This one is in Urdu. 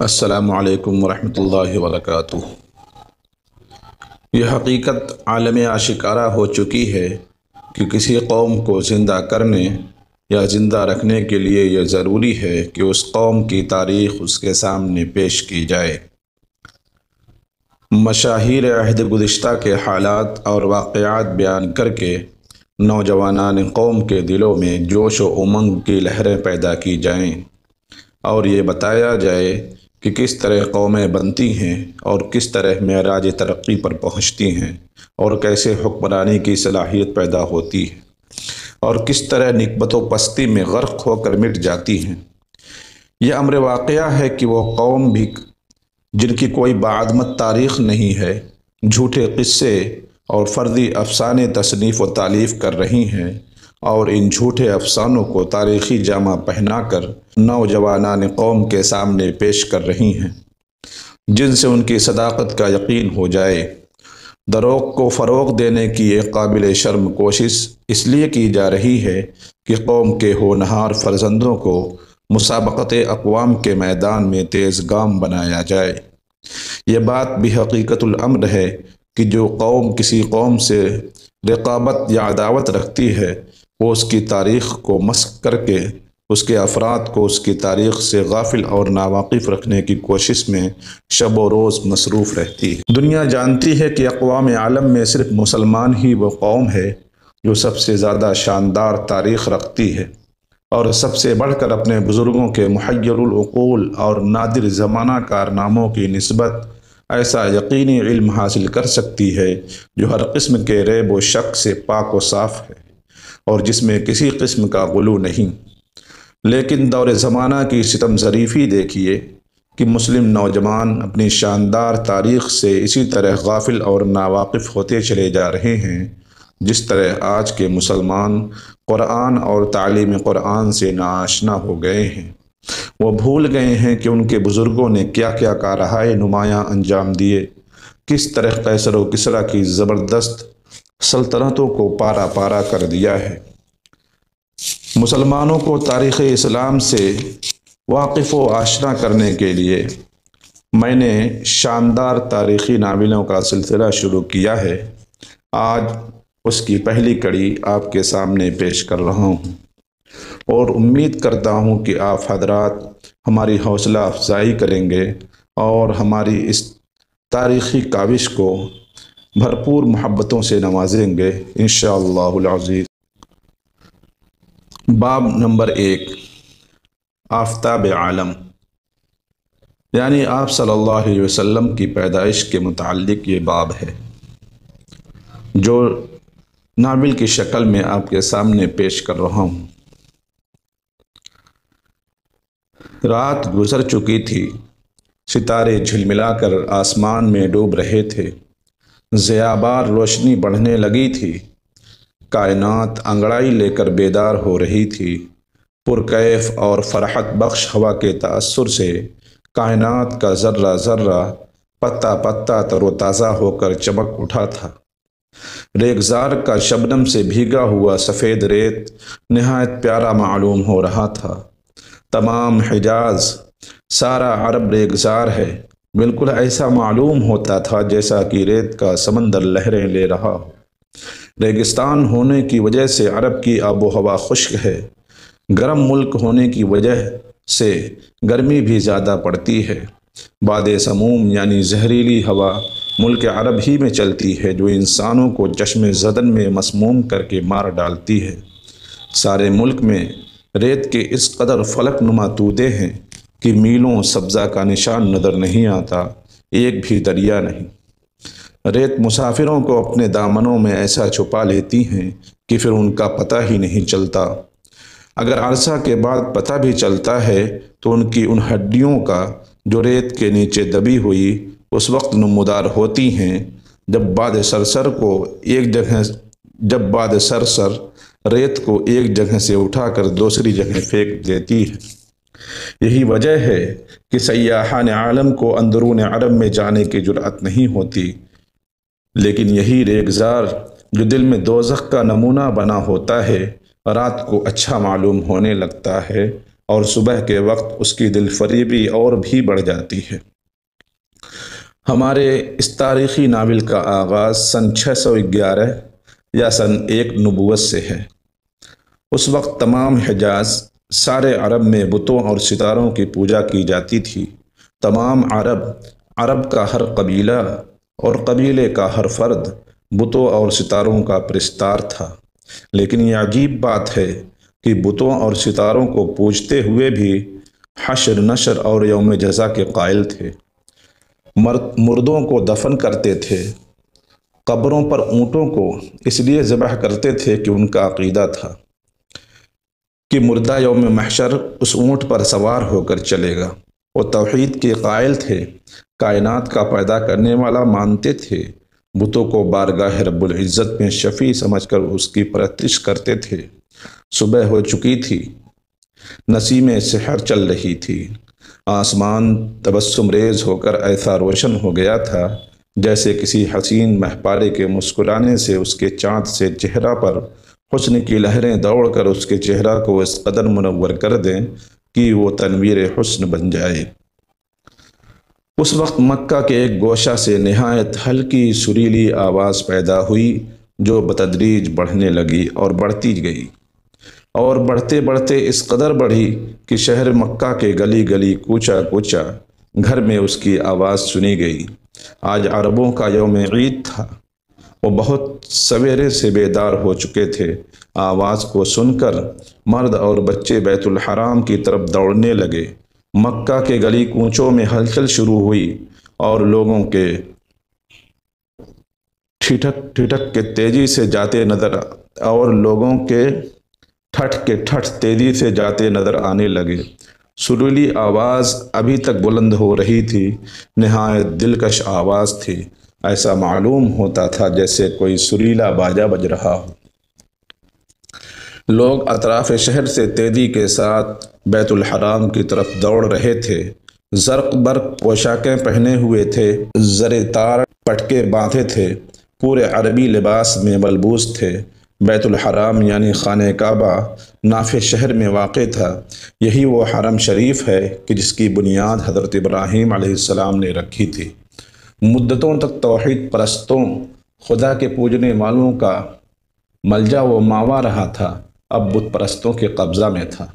السلام علیکم ورحمۃ اللہ وبرکاتہ۔ یہ حقیقت عالم آشکارا ہو چکی ہے کہ کسی قوم کو زندہ کرنے یا زندہ رکھنے کے لیے یہ ضروری ہے کہ اس قوم کی تاریخ اس کے سامنے پیش کی جائے۔ مشاہیر عہد گزشتہ کے حالات اور واقعات بیان کر کے نوجوانان قوم کے دلوں میں جوش و امنگ کی لہریں پیدا کی جائیں، اور یہ بتایا جائے کہ کس طرح قومیں بنتی ہیں اور کس طرح معراج ترقی پر پہنچتی ہیں، اور کیسے حکمرانی کی صلاحیت پیدا ہوتی ہے، اور کس طرح نکبت و پستی میں غرق ہو کر مٹ جاتی ہیں۔ یہ امر واقعہ ہے کہ وہ قوم بھی جن کی کوئی بعدمت تاریخ نہیں ہے، جھوٹے قصے اور فردی افسانے تصنیف و تالیف کر رہی ہیں، اور ان جھوٹے افسانوں کو تاریخی جامہ پہنا کر نوجوانان قوم کے سامنے پیش کر رہی ہیں، جن سے ان کی صداقت کا یقین ہو جائے۔ دروغ کو فروغ دینے کی ایک قابل شرم کوشش اس لیے کی جا رہی ہے کہ قوم کے ہونہار فرزندوں کو مسابقت اقوام کے میدان میں تیز گام بنایا جائے۔ یہ بات بھی حقیقت الامر ہے کہ جو قوم کسی قوم سے رقابت یا عداوت رکھتی ہے، وہ اس کی تاریخ کو مسخ کر کے اس کے افراد کو اس کی تاریخ سے غافل اور ناواقف رکھنے کی کوشش میں شب و روز مصروف رہتی ہے۔ دنیا جانتی ہے کہ اقوام عالم میں صرف مسلمان ہی وہ قوم ہے جو سب سے زیادہ شاندار تاریخ رکھتی ہے، اور سب سے بڑھ کر اپنے بزرگوں کے محیر العقول اور نادر زمانہ کارناموں کی نسبت ایسا یقینی علم حاصل کر سکتی ہے جو ہر قسم کے ریب و شک سے پاک و صاف ہے، اور جس میں کسی قسم کا غلو نہیں۔ لیکن دور زمانہ کی ستم ظریفی دیکھیے کہ مسلم نوجوان اپنی شاندار تاریخ سے اسی طرح غافل اور ناواقف ہوتے چلے جا رہے ہیں جس طرح آج کے مسلمان قرآن اور تعلیم قرآن سے ناآشنا ہو گئے ہیں۔ وہ بھول گئے ہیں کہ ان کے بزرگوں نے کیا کیا کارہائے نمایاں انجام دیے، کس طرح قیصر و کسریٰ کی زبردست سلطنتوں کو پارا پارا کر دیا ہے۔ مسلمانوں کو تاریخ اسلام سے واقف و آشنا کرنے کے لیے میں نے شاندار تاریخی ناولوں کا سلسلہ شروع کیا ہے۔ آج اس کی پہلی کڑی آپ کے سامنے پیش کر رہا ہوں، اور امید کرتا ہوں کہ آپ حضرات ہماری حوصلہ افزائی کریں گے اور ہماری اس تاریخی کاوش کو بھرپور محبتوں سے نوازیں گے انشاءاللہ العزیز۔ باب نمبر 1، آفتاب عالم، یعنی آپ صلی اللہ علیہ وسلم کی پیدائش کے متعلق یہ باب ہے، جو ناول کی شکل میں آپ کے سامنے پیش کر رہا ہوں۔ رات گزر چکی تھی، ستارے جھلملا کر آسمان میں ڈوب رہے تھے، ضیاء بار روشنی بڑھنے لگی تھی، کائنات انگڑائی لے کر بیدار ہو رہی تھی۔ پرکیف اور فرحت بخش ہوا کے تأثر سے کائنات کا ذرہ ذرہ، پتا پتا تر و تازہ ہو کر چمک اٹھا تھا۔ ریگزار کا شبنم سے بھیگا ہوا سفید ریت نہایت پیارا معلوم ہو رہا تھا۔ تمام حجاز، سارا عرب ریگزار ہے، بالکل ایسا معلوم ہوتا تھا جیسا کہ ریت کا سمندر لہریں لے رہا ہو۔ ریگستان ہونے کی وجہ سے عرب کی آب و ہوا خشک ہے، گرم ملک ہونے کی وجہ سے گرمی بھی زیادہ پڑتی ہے۔ باد سموم یعنی زہریلی ہوا ملک عرب ہی میں چلتی ہے، جو انسانوں کو چشم زدن میں مسموم کر کے مار ڈالتی ہے۔ سارے ملک میں ریت کے اس قدر فلک نما تودے ہیں کہ میلوں سبزہ کا نشان نظر نہیں آتا، ایک بھی دریا نہیں۔ ریت مسافروں کو اپنے دامنوں میں ایسا چھپا لیتی ہیں کہ پھر ان کا پتہ ہی نہیں چلتا۔ اگر عرصہ کے بعد پتہ بھی چلتا ہے تو ان کی ان ہڈیوں کا جو ریت کے نیچے دبی ہوئی اس وقت نمودار ہوتی ہیں جب باد سرسر ریت کو ایک جگہ سے اٹھا کر دوسری جگہ پھینک دیتی ہے۔ یہی وجہ ہے کہ سیاحان عالم کو اندرون عرب میں جانے کی جرأت نہیں ہوتی، لیکن یہی ریگزار جو دل میں دوزخ کا نمونہ بنا ہوتا ہے رات کو اچھا معلوم ہونے لگتا ہے اور صبح کے وقت اس کی دل فریبی اور بھی بڑھ جاتی ہے۔ ہمارے اس تاریخی ناول کا آغاز سن 611 یا سن 1 نبوت سے ہے۔ اس وقت تمام حجاز، سارے عرب میں بتوں اور ستاروں کی پوجا کی جاتی تھی۔ تمام عرب کا ہر قبیلہ اور قبیلے کا ہر فرد بتوں اور ستاروں کا پرستار تھا۔ لیکن یہ عجیب بات ہے کہ بتوں اور ستاروں کو پوجتے ہوئے بھی حشر نشر اور یوم جزا کے قائل تھے۔ مردوں کو دفن کرتے تھے۔ قبروں پر اونٹوں کو اس لیے ذبح کرتے تھے کہ ان کا عقیدہ تھا کہ مردہ یوم محشر اس اونٹ پر سوار ہو کر چلے گا۔ وہ توحید کے قائل تھے، کائنات کا پیدا کرنے والا مانتے تھے، بتوں کو بارگاہ رب العزت میں شفیع سمجھ کر اس کی پرستش کرتے تھے۔ صبح ہو چکی تھی، نسیم سحر چل رہی تھی، آسمان تبسم ریز ہو کر ایسا روشن ہو گیا تھا جیسے کسی حسین مہپارے کے مسکرانے سے اس کے چاند سے چہرہ پر حسن کی لہریں دوڑ کر اس کے چہرہ کو اس قدر منور کر دیں کہ وہ تنویر حسن بن جائے۔ اس وقت مکہ کے ایک گوشہ سے نہایت ہلکی سریلی آواز پیدا ہوئی جو بتدریج بڑھنے لگی اور بڑھتی گئی، اور بڑھتے بڑھتے اس قدر بڑھی کہ شہر مکہ کے گلی گلی کوچہ کوچہ گھر میں اس کی آواز سنی گئی۔ آج عربوں کا یوم عید تھا۔ وہ بہت سویرے سے بیدار ہو چکے تھے۔ آواز کو سن کر مرد اور بچے بیت الحرام کی طرف دوڑنے لگے۔ مکہ کے گلی کوچوں میں ہلچل شروع ہوئی اور لوگوں کے ٹھٹک کے تیزی سے جاتے نظر آنے لگے۔ سریلی آواز ابھی تک بلند ہو رہی تھی، نہایت دلکش آواز تھی۔ ایسا معلوم ہوتا تھا جیسے کوئی سریلا باجا بج رہا ہو۔ لوگ اطراف شہر سے تیزی کے ساتھ بیت الحرام کی طرف دوڑ رہے تھے۔ زرق برق پوشاکیں پہنے ہوئے تھے، زرے تار پٹکے باندھے تھے، پورے عربی لباس میں ملبوس تھے۔ بیت الحرام یعنی خانہ کعبہ ناف شہر میں واقع تھا۔ یہی وہ حرم شریف ہے کہ جس کی بنیاد حضرت ابراہیم علیہ السلام نے رکھی تھی۔ مدتوں تک توحید پرستوں، خدا کے پوجنے والوں کا ملجا و ماوا رہا تھا، اب بت پرستوں کے قبضہ میں تھا۔